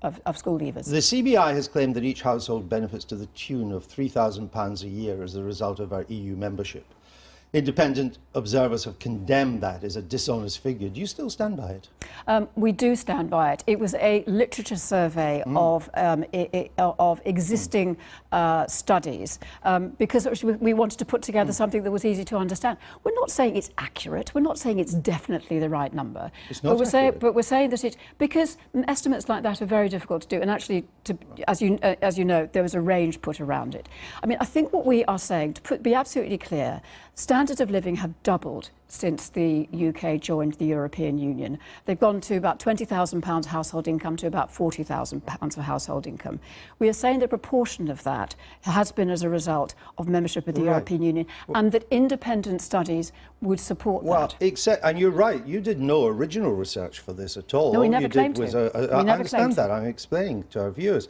of school leavers. The CBI has claimed that each household benefits to the tune of £3,000 a year as a result of our EU membership. Independent observers have condemned that as a dishonest figure. Do you still stand by it? We do stand by it. It was a literature survey of existing studies because we wanted to put together something that was easy to understand. We're not saying it's accurate. We're not saying it's definitely the right number. It's not accurate. But we're saying that because estimates like that are very difficult to do, and actually, as you know, there was a range put around it. I mean, I think what we are saying, to be absolutely clear, standards of living have doubled since the UK joined the European Union. They've gone to about £20,000 household income to about £40,000 of household income. We are saying that a proportion of that has been as a result of membership of the European Union, and that independent studies would support that. And you're right, you did no original research for this at all. No, we never All you claimed did was to. I understand that, I'm explaining to our viewers.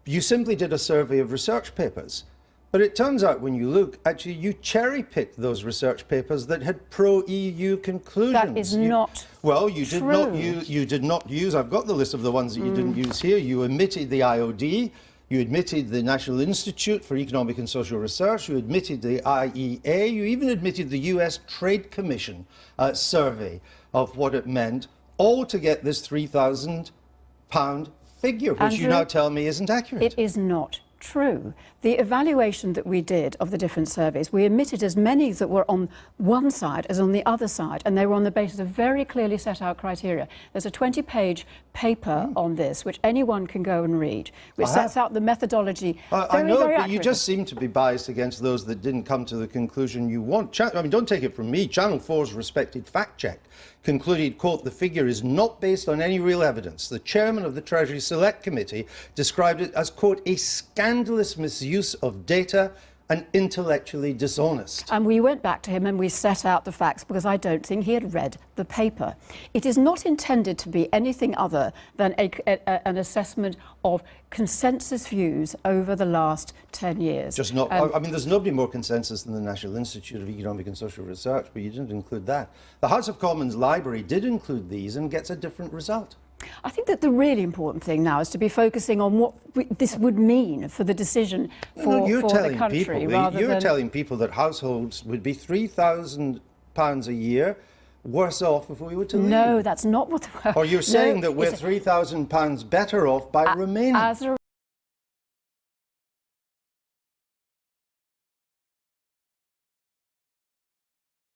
You simply did a survey of research papers. But it turns out when you look, actually you cherry-picked those research papers that had pro-EU conclusions. That is not Well, you did true. not use, I've got the list of the ones that you didn't use here. You omitted the IOD, you admitted the National Institute for Economic and Social Research, you admitted the IEA, you even admitted the US Trade Commission survey of what it meant, all to get this £3,000 figure, which Andrew, you now tell me isn't accurate. It is not true. The evaluation that we did of the different surveys, we omitted as many that were on one side as on the other side, and they were on the basis of very clearly set out criteria. There's a 20-page paper on this, which anyone can go and read, which sets out the methodology I know, very but you just seem to be biased against those that didn't come to the conclusion you want. I mean, don't take it from me. Channel 4's respected fact check concluded, quote, the figure is not based on any real evidence. The chairman of the Treasury Select Committee described it as, quote, a scandalous misuse of data and intellectually dishonest. And we went back to him and we set out the facts because I don't think he had read the paper. It is not intended to be anything other than an assessment of consensus views over the last 10 years. Just not, I mean, there's nobody more consensus than the National Institute of Economic and Social Research, but you didn't include that. The House of Commons Library did include these and gets a different result. I think that the really important thing now is to be focusing on what this would mean for the decision for the country. You're telling people that households would be £3,000 a year worse off if we were to leave. No, that's not what... Or you're saying that we're £3,000 better off by remaining.